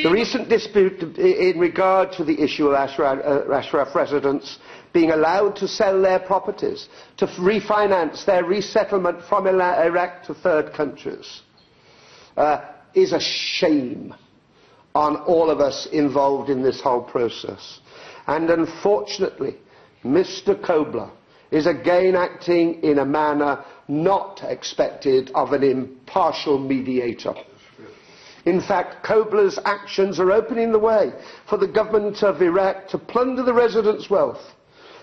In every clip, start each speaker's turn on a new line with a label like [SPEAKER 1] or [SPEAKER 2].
[SPEAKER 1] The recent dispute in regard to the issue of Ashraf residents being allowed to sell their properties, to refinance their resettlement from Iraq to third countries, is a shame on all of us involved in this whole process. And unfortunately, Mr. Kobler is again acting in a manner not expected of an impartial mediator. In fact, Kobler's actions are opening the way for the government of Iraq to plunder the residents' wealth,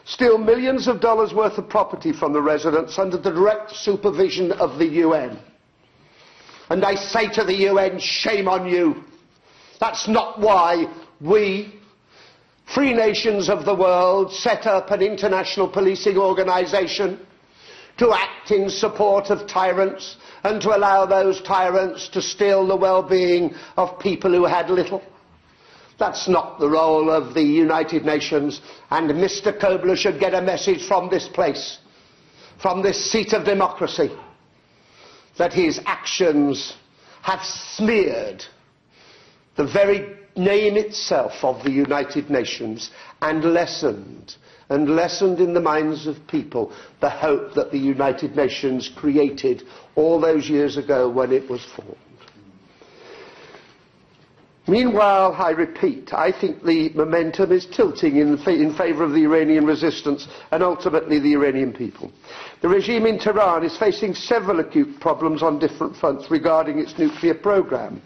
[SPEAKER 1] steal millions of dollars worth of property from the residents under the direct supervision of the UN. And I say to the UN, shame on you. That's not why we, free nations of the world, set up an international policing organisation to act in support of tyrants and to allow those tyrants to steal the well-being of people who had little. That's not the role of the United Nations, and Mr. Kobler should get a message from this place, from this seat of democracy, that his actions have smeared the very name itself of the United Nations and lessened in the minds of people the hope that the United Nations created all those years ago when it was formed. Meanwhile, I repeat, I think the momentum is tilting in favour of the Iranian resistance and ultimately the Iranian people. The regime in Tehran is facing several acute problems on different fronts regarding its nuclear programme,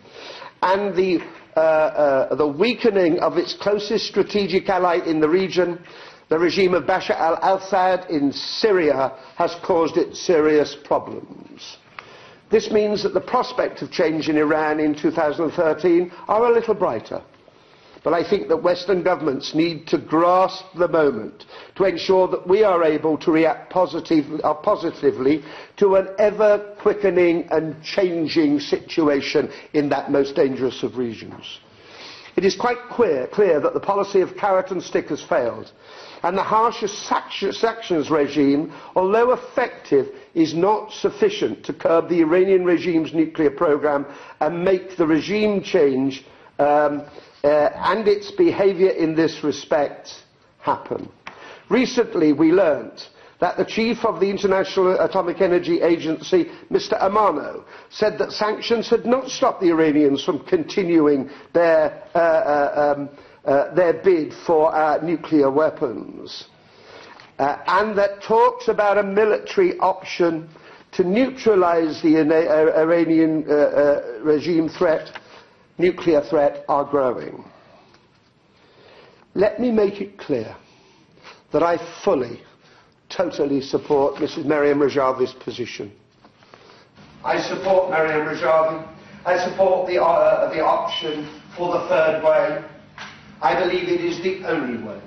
[SPEAKER 1] and the weakening of its closest strategic ally in the region, the regime of Bashar al-Assad in Syria, has caused it serious problems. This means that the prospect of change in Iran in 2013 are a little brighter. But I think that Western governments need to grasp the moment to ensure that we are able to react positively to an ever-quickening and changing situation in that most dangerous of regions. It is quite clear that the policy of carrot and stick has failed, and the harshest sanctions regime, although effective, is not sufficient to curb the Iranian regime's nuclear programme and make the regime change and its behaviour in this respect happen. Recently we learnt that the chief of the International Atomic Energy Agency, Mr. Amano, said that sanctions had not stopped the Iranians from continuing their bid for nuclear weapons, and that talks about a military option to neutralise the Iranian regime threat, nuclear threat, are growing. Let me make it clear that I fully, totally support Mrs. Maryam Rajavi's position. I support Maryam Rajavi. I support the option for the third way. I believe it is the only way.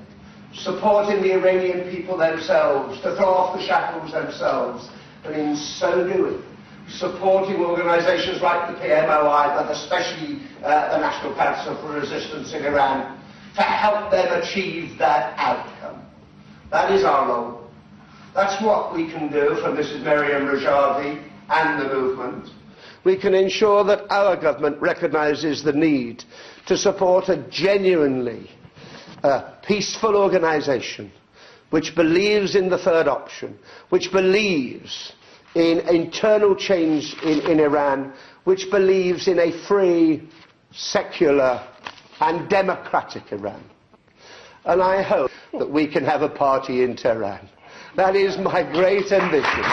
[SPEAKER 1] Supporting the Iranian people themselves, to throw off the shackles themselves, and in so doing, supporting organisations like the PMOI, but especially the National Council for Resistance in Iran, to help them achieve that outcome. That is our role. That's what we can do for Mrs. Maryam Rajavi and the movement. We can ensure that our government recognises the need to support a genuinely peaceful organisation which believes in the third option, which believes in internal change in Iran, which believes in a free, secular and democratic Iran. And I hope that we can have a party in Tehran. That is my great ambition.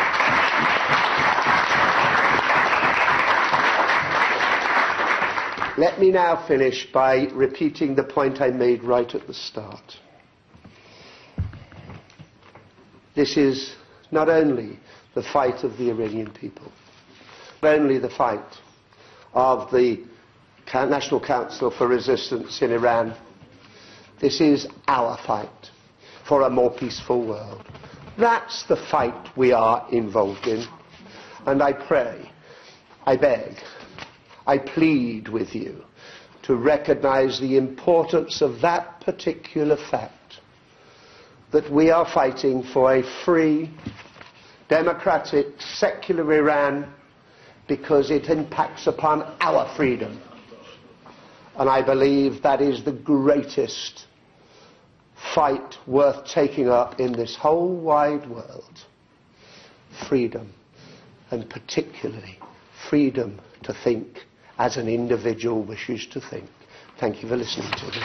[SPEAKER 1] Let me now finish by repeating the point I made right at the start. This is not only the fight of the Iranian people, not only the fight of the National Council for Resistance in Iran, this is our fight for a more peaceful world. That's the fight we are involved in. And I pray, I beg, I plead with you to recognise the importance of that particular fact, that we are fighting for a free, democratic, secular Iran, because it impacts upon our freedom, And I believe that is the greatest fight worth taking up in this whole wide world. Freedom, and particularly freedom to think as an individual wishes to think. Thank you for listening to me.